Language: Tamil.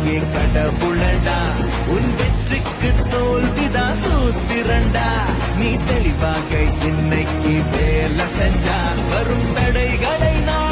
நீயே கடவுளடா உன் வெற்றிக்கு தோல்விதான் சூத்திரண்டா நீ தெளிவாக இன்னைக்கு வேலை செஞ்சா வரும் தடைகளை நான்